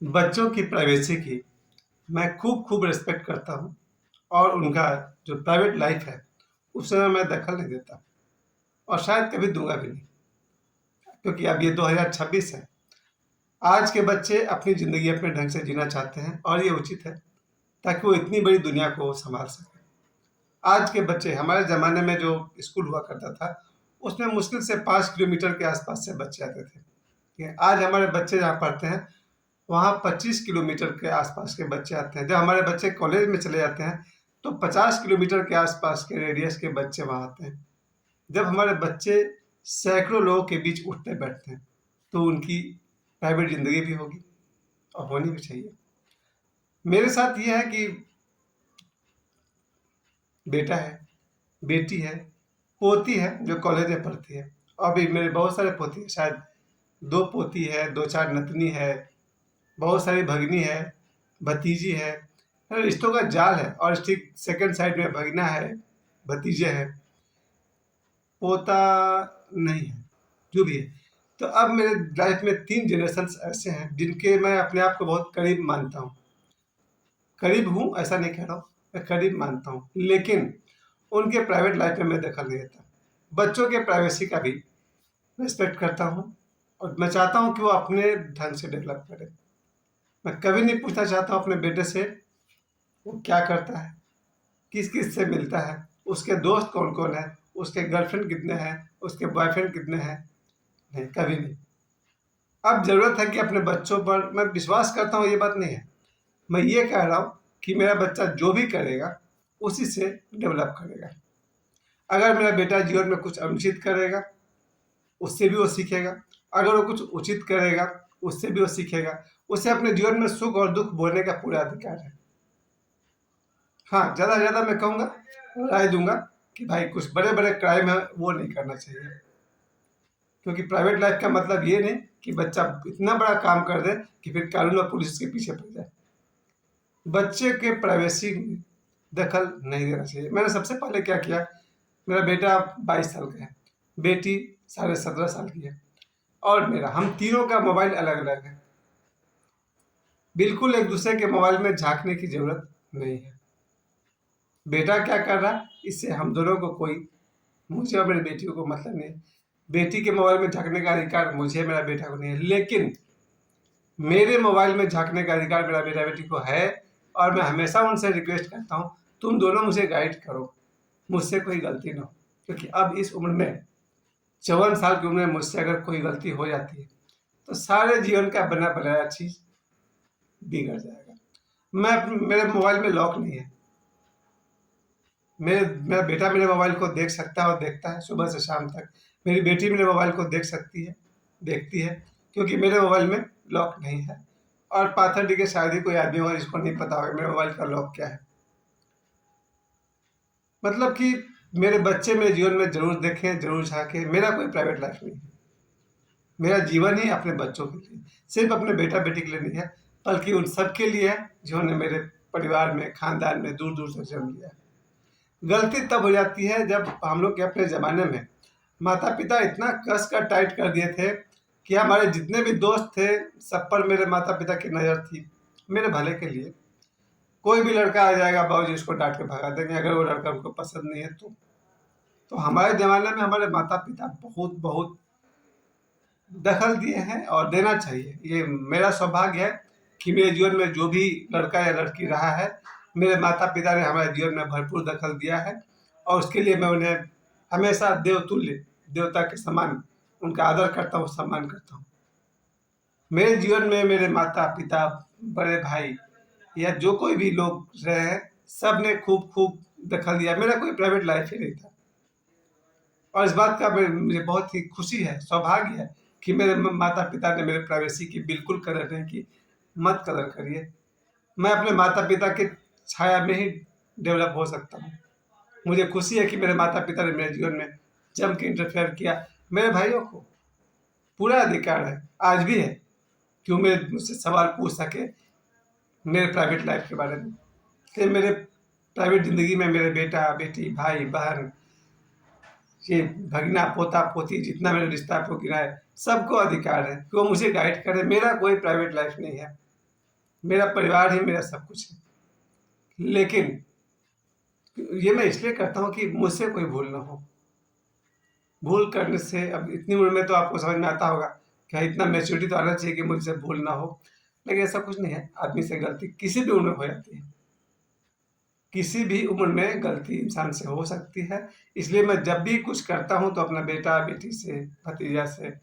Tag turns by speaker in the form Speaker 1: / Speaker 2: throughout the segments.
Speaker 1: बच्चों की प्राइवेसी की मैं खूब खूब रिस्पेक्ट करता हूँ और उनका जो प्राइवेट लाइफ है उसमें मैं दखल नहीं देता और शायद कभी दूंगा भी नहीं, क्योंकि अब ये 2026 है। आज के बच्चे अपनी ज़िंदगी अपने ढंग से जीना चाहते हैं और ये उचित है, ताकि वो इतनी बड़ी दुनिया को संभाल सकें। आज के बच्चे, हमारे ज़माने में जो स्कूल हुआ करता था उसमें मुश्किल से 5 किलोमीटर के आसपास से बच्चे आते थे। आज हमारे बच्चे जहाँ पढ़ते हैं वहाँ 25 किलोमीटर के आसपास के बच्चे आते हैं। जब हमारे बच्चे कॉलेज में चले जाते हैं तो 50 किलोमीटर के आसपास के रेडियस के बच्चे वहाँ आते हैं। जब हमारे बच्चे सैकड़ों लोगों के बीच उठते बैठते हैं तो उनकी प्राइवेट ज़िंदगी भी होगी और होनी भी चाहिए। मेरे साथ ये है कि बेटा है, बेटी है, पोती है जो कॉलेज में पढ़ती है। अभी मेरे बहुत सारे पोती है, शायद 2 पोती है, 2-4 नतनी है, बहुत सारी भगनी है, भतीजी है। रिश्तों का जाल है और ठीक सेकंड साइड में भगना है, भतीजे हैं, पोता नहीं है, जो भी है। तो अब मेरे लाइफ में 3 जनरेशन्स ऐसे हैं जिनके मैं अपने आप को बहुत करीब मानता हूँ। करीब हूँ ऐसा नहीं कह रहा हूँ, मैं करीब मानता हूँ, लेकिन उनके प्राइवेट लाइफ में मैं दखल नहीं देता। बच्चों के प्राइवेसी का भी रिस्पेक्ट करता हूँ और मैं चाहता हूँ कि वो अपने ढंग से डेवलप करें। मैं कभी नहीं पूछना चाहता हूँ अपने बेटे से वो क्या करता है, किस किस से मिलता है, उसके दोस्त कौन कौन है, उसके गर्लफ्रेंड कितने हैं, उसके बॉयफ्रेंड कितने हैं। नहीं, कभी नहीं। अब ज़रूरत है कि अपने बच्चों पर मैं विश्वास करता हूँ, ये बात नहीं है। मैं ये कह रहा हूँ कि मेरा बच्चा जो भी करेगा उसी से डेवलप करेगा। अगर मेरा बेटा जीवन में कुछ अनुचित करेगा उससे भी वो सीखेगा, अगर वो कुछ उचित करेगा उससे भी वो सीखेगा। उसे अपने जीवन में सुख और दुख बोलने का पूरा अधिकार है। हाँ, ज़्यादा से ज़्यादा मैं कहूँगा, राय दूंगा कि भाई कुछ बड़े बड़े क्राइम है वो नहीं करना चाहिए, क्योंकि प्राइवेट लाइफ का मतलब ये नहीं कि बच्चा इतना बड़ा काम कर दे कि फिर कानून और पुलिस के पीछे पड़ जाए। बच्चे के प्राइवेसी में दखल नहीं देना चाहिए। मैंने सबसे पहले क्या किया, मेरा बेटा 22 साल का है, बेटी 17.5 साल की है और मेरा, हम तीनों का मोबाइल अलग अलग है। बिल्कुल एक दूसरे के मोबाइल में झांकने की जरूरत नहीं है। बेटा क्या कर रहा है इससे हम दोनों को कोई, मुझे और मेरी बेटी को मतलब नहीं है। बेटी के मोबाइल में झांकने का अधिकार मुझे, मेरा बेटा को नहीं है, लेकिन मेरे मोबाइल में झांकने का अधिकार मेरा बेटा बेटी को है। और मैं हमेशा उनसे रिक्वेस्ट करता हूँ, तुम दोनों मुझे गाइड करो, मुझसे कोई गलती ना हो, क्योंकि अब इस उम्र में, 54 साल की उम्र में मुझसे अगर कोई गलती हो जाती है तो सारे जीवन का बना बनाया चीज बिगड़ जाएगा। मेरे मोबाइल में लॉक नहीं है। मेरा बेटा मेरे मोबाइल को देख सकता है और देखता है सुबह से शाम तक। मेरी बेटी मेरे मोबाइल को देख सकती है, देखती है, क्योंकि मेरे मोबाइल में लॉक नहीं है। और पाथर के शायद ही कोई आदमी होगा जिसको नहीं पता होगा मेरे मोबाइल का लॉक क्या है। मतलब कि मेरे बच्चे मेरे जीवन में जरूर देखें, जरूर झांके। मेरा कोई प्राइवेट लाइफ नहीं है। मेरा जीवन ही अपने बच्चों के लिए, सिर्फ अपने बेटा बेटी के लिए नहीं है, बल्कि उन सब के लिए है जिन्होंने मेरे परिवार में, खानदान में दूर दूर से जन्म लिया है। गलती तब हो जाती है जब हम लोग के अपने ज़माने में माता पिता इतना कस कर टाइट कर दिए थे कि हमारे जितने भी दोस्त थे सब पर मेरे माता पिता की नज़र थी, मेरे भले के लिए। कोई भी लड़का आ जाएगा, बाबूजी उसको डांट के भगा देंगे अगर वो लड़का उनको पसंद नहीं है तो हमारे ज़माने में हमारे माता पिता बहुत बहुत दखल दिए हैं और देना चाहिए। ये मेरा सौभाग्य है कि मेरे जीवन में जो भी लड़का या लड़की रहा है, मेरे माता पिता ने हमारे जीवन में भरपूर दखल दिया है और उसके लिए मैं उन्हें हमेशा देवतुल्य, देवता के समान उनका आदर करता हूँ, सम्मान करता हूँ। मेरे जीवन में मेरे माता पिता, बड़े भाई या जो कोई भी लोग रहे हैं, सब ने खूब खूब दखल दिया। मेरा कोई प्राइवेट लाइफ ही नहीं था और इस बात का मुझे बहुत ही खुशी है, सौभाग्य है कि मेरे माता पिता ने मेरे प्राइवेसी की बिल्कुल कदर नहीं की। मत कदर करिए। मैं अपने माता पिता की छाया में ही डेवलप हो सकता हूँ। मुझे खुशी है कि मेरे माता पिता ने मेरे जीवन में जम के इंटरफेयर किया। मेरे भाइयों को पूरा अधिकार है, आज भी है, कि वो मेरे मुझसे सवाल पूछ सके मेरे प्राइवेट लाइफ के बारे में। कि मेरे प्राइवेट ज़िंदगी में मेरे बेटा बेटी, भाई बहन, ये भगना पोता पोती, जितना मेरा रिश्ता आपको गिरा है, सबको अधिकार है कि वो मुझे गाइड करे। मेरा कोई प्राइवेट लाइफ नहीं है। मेरा परिवार ही मेरा सब कुछ है। लेकिन ये मैं इसलिए करता हूँ कि मुझसे कोई भूल ना हो। भूल करने से अब इतनी उम्र में तो आपको समझ में आता होगा कि हाँ, इतना मैच्योरिटी तो आना चाहिए कि मुझसे भूल ना हो। लेकिन ऐसा कुछ नहीं है, आदमी से गलती किसी भी उम्र में हो जाती है। किसी भी उम्र में गलती इंसान से हो सकती है। इसलिए मैं जब भी कुछ करता हूँ तो अपना बेटा, बेटी से, भतीजा से,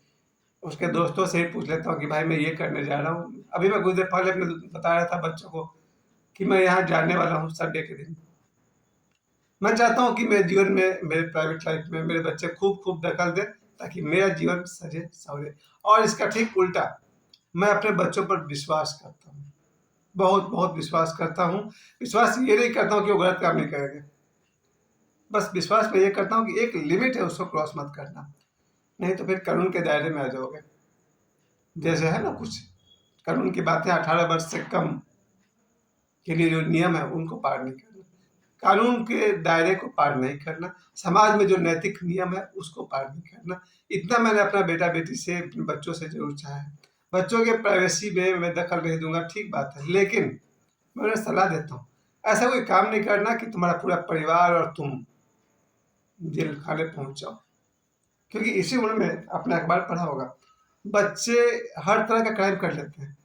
Speaker 1: उसके दोस्तों से ही पूछ लेता हूँ कि भाई मैं ये करने जा रहा हूँ। अभी मैं कुछ देर पहले अपने बता रहा था बच्चों को कि मैं यहाँ जाने वाला हूँ संडे के दिन। मैं चाहता हूँ कि मेरे जीवन में, मेरे प्राइवेट लाइफ में मेरे बच्चे खूब-खूब दखल दें ताकि मेरा जीवन सजे-संवरे। और इसका ठीक उल्टा, मैं अपने बच्चों पर विश्वास करता हूँ। बहुत-बहुत विश्वास करता हूँ। विश्वास ये नहीं करता हूँ कि वो गलत काम नहीं करेंगे। बस विश्वास मैं ये करता हूँ कि एक लिमिट है, उसको क्रॉस मत करना। नहीं तो फिर कानून के दायरे में आ जाओगे। जैसे है ना कुछ कानून की बातें, 18 वर्ष से कम के लिए जो नियम है उनको पार नहीं करना। कानून के दायरे को पार नहीं करना, समाज में जो नैतिक नियम है उसको पार नहीं करना। इतना मैंने अपना बेटा-बेटी से, अपने बच्चों से ज़रूर चाहा है। बच्चों के प्राइवेसी में मैं दखल नहीं दूँगा, ठीक बात है, लेकिन मैं उन्हें सलाह देता हूँ, ऐसा कोई काम नहीं करना कि तुम्हारा पूरा परिवार और तुम जेल खाने पहुँच जाओ। क्योंकि इसी उम्र में आपने अखबार पढ़ा होगा, बच्चे हर तरह का क्राइम कर लेते हैं।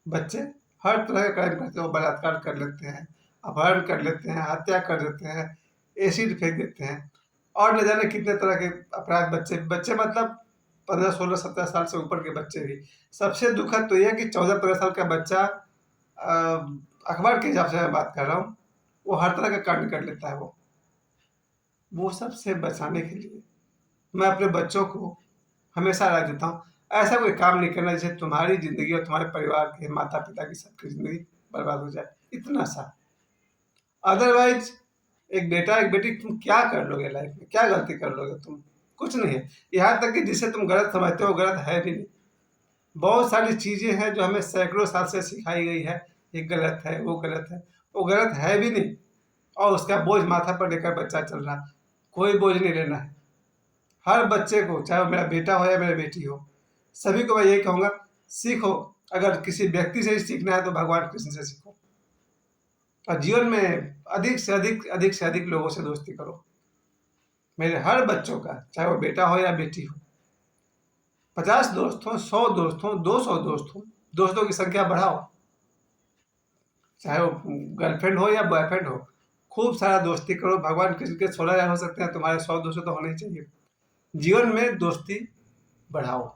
Speaker 1: बच्चे हर तरह का क्राइम करते हैं, वो बलात्कार कर लेते हैं, अपहरण कर लेते हैं, हत्या कर देते हैं, एसिड फेंक देते हैं और न जाने कितने तरह के अपराध। बच्चे बच्चे मतलब 15, 16, 17 साल से ऊपर के बच्चे भी। सबसे दुखद तो ये है कि 14-15 साल का बच्चा, अखबार के हिसाब से मैं बात कर रहा हूँ, वो हर तरह का कांड कर लेता है वो। वो सब से बचाने के लिए मैं अपने बच्चों को हमेशा राय देता हूँ, ऐसा कोई काम नहीं करना जिससे तुम्हारी ज़िंदगी और तुम्हारे परिवार के, माता-पिता की, सबकी ज़िंदगी बर्बाद हो जाए, इतना सा। अदरवाइज़ एक बेटा, एक बेटी, तुम क्या कर लोगे लाइफ़ में? क्या गलती कर लोगे तुम? कुछ नहीं है। यहाँ तक कि जिसे तुम गलत समझते हो, वो गलत है भी नहीं। बहुत सारी चीज़ें हैं जो हमें सैकड़ों साल से सिखाई गई है, ये गलत है, वो गलत है। वो गलत है भी नहीं और उसका बोझ माथा पर लेकर बच्चा चल रहा है। कोई बोझ नहीं लेना है। हर बच्चे को, चाहे वो मेरा बेटा हो या मेरी बेटी हो, सभी को मैं यही कहूँगा, सीखो। अगर किसी व्यक्ति से ही सीखना है तो भगवान कृष्ण से सीखो और जीवन में अधिक से अधिक लोगों से दोस्ती करो। मेरे हर बच्चों का, चाहे वो बेटा हो या बेटी हो, 50 दोस्त हों, 100 दोस्त हों, 200 दोस्त हों, दोस्तों की संख्या बढ़ाओ। चाहे वो गर्लफ्रेंड हो या बॉयफ्रेंड हो, खूब सारा दोस्ती करो। भगवान कृष्ण के 16,000 हो सकते हैं, तुम्हारे 100 200 तो होने ही चाहिए। जीवन में दोस्ती बढ़ाओ।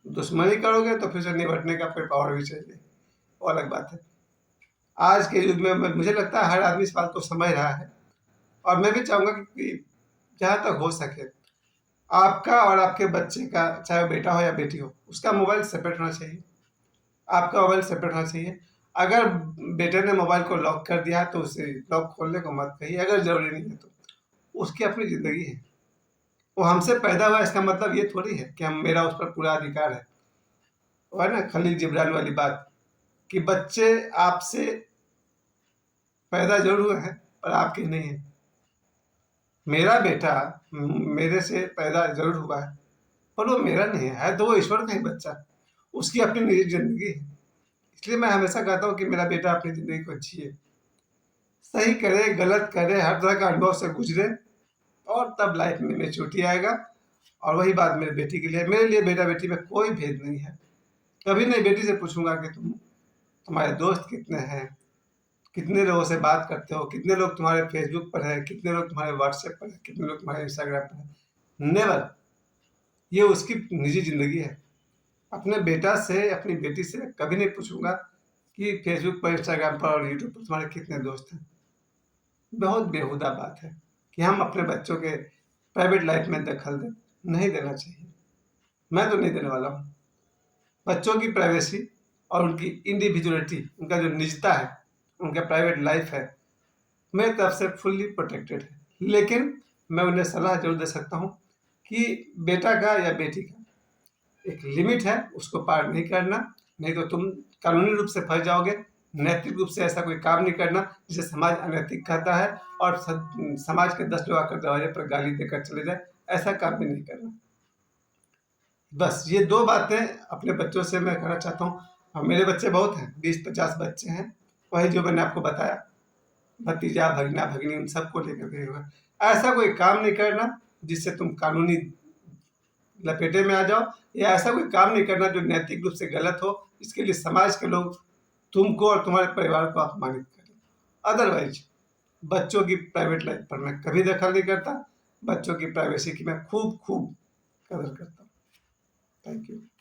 Speaker 1: दुश्मनी करोगे तो फिर से निपटने का फिर पावर भी चाहिए, वो अलग बात है। आज के युग में मुझे लगता है हर आदमी इस बात को समझ रहा है और मैं भी चाहूँगा कि जहाँ तक हो सके, आपका और आपके बच्चे का, चाहे वो बेटा हो या बेटी हो, उसका मोबाइल सेपरेट होना चाहिए। आपका मोबाइल सेपरेट होना चाहिए। अगर बेटे ने मोबाइल को लॉक कर दिया है तो उसे लॉक खोलने को मत कहिए, अगर ज़रूरी नहीं है तो। उसकी अपनी ज़िंदगी है। वो हमसे पैदा हुआ, इसका मतलब ये थोड़ी है कि हम, मेरा उस पर पूरा अधिकार है। वो है ना खलील जिब्रान वाली बात कि बच्चे आपसे पैदा ज़रूर हुए हैं पर आपके नहीं हैं। मेरा बेटा मेरे से पैदा ज़रूर हुआ है पर वो मेरा नहीं है तो वो ईश्वर का ही बच्चा। उसकी अपनी निजी ज़िंदगी है। इसलिए मैं हमेशा कहता हूँ कि मेरा बेटा अपनी ज़िंदगी को जिए, सही करे, गलत करे, हर तरह का अनुभव से गुजरे और तब लाइफ में मैच्योरिटी आएगा। और वही बात मेरी बेटी के लिए, मेरे लिए बेटा-बेटी में कोई भेद नहीं है। कभी नहीं बेटी से पूछूँगा कि तुम्हारे दोस्त कितने हैं? कितने लोगों से बात करते हो? कितने लोग तुम्हारे फ़ेसबुक पर हैं? कितने लोग तुम्हारे व्हाट्सएप पर हैं? कितने लोग तुम्हारे इंस्टाग्राम पर हैं? नेवर। ये उसकी निजी ज़िंदगी है। अपने बेटा से, अपनी बेटी से कभी नहीं पूछूँगा कि फ़ेसबुक पर, इंस्टाग्राम पर और यूट्यूब पर तुम्हारे कितने दोस्त हैं। बहुत बेहुदा बात है कि हम अपने बच्चों के प्राइवेट लाइफ़ में दखल दें। नहीं देना चाहिए। मैं तो नहीं देने वाला हूँ। बच्चों की प्राइवेसी और उनकी इंडिविजुअलिटी, उनका जो निजता है, उनका प्राइवेट लाइफ़ है, मेरी तरफ से फुल्ली प्रोटेक्टेड है। लेकिन मैं उन्हें सलाह ज़रूर दे सकता हूँ कि बेटा का या बेटी का एक लिमिट है, उसको पार नहीं करना, नहीं तो तुम कानूनी रूप से फँस जाओगे। नैतिक रूप से ऐसा कोई काम नहीं करना जिसे समाज अनैतिक कहता है और समाज के 10 लोग आकर दरवाजे पर गाली देकर चले जाएँ, ऐसा काम भी नहीं करना। बस ये 2 बातें अपने बच्चों से मैं कहना चाहता हूँ। और मेरे बच्चे बहुत हैं, 20-50 बच्चे हैं, वही जो मैंने आपको बताया, भतीजा, भगना, भगिनी, उन सबको लेकर के हुआ। ऐसा कोई काम नहीं करना जिससे तुम कानूनी लपेटे में आ जाओ, या ऐसा कोई काम नहीं करना जो नैतिक रूप से गलत हो, इसके लिए समाज के लोग तुमको और तुम्हारे परिवार को अपमानित करें। अदरवाइज बच्चों की प्राइवेट लाइफ पर मैं कभी दखल नहीं करता, बच्चों की प्राइवेसी की मैं खूब खूब कदर करता हूँ। Thank you.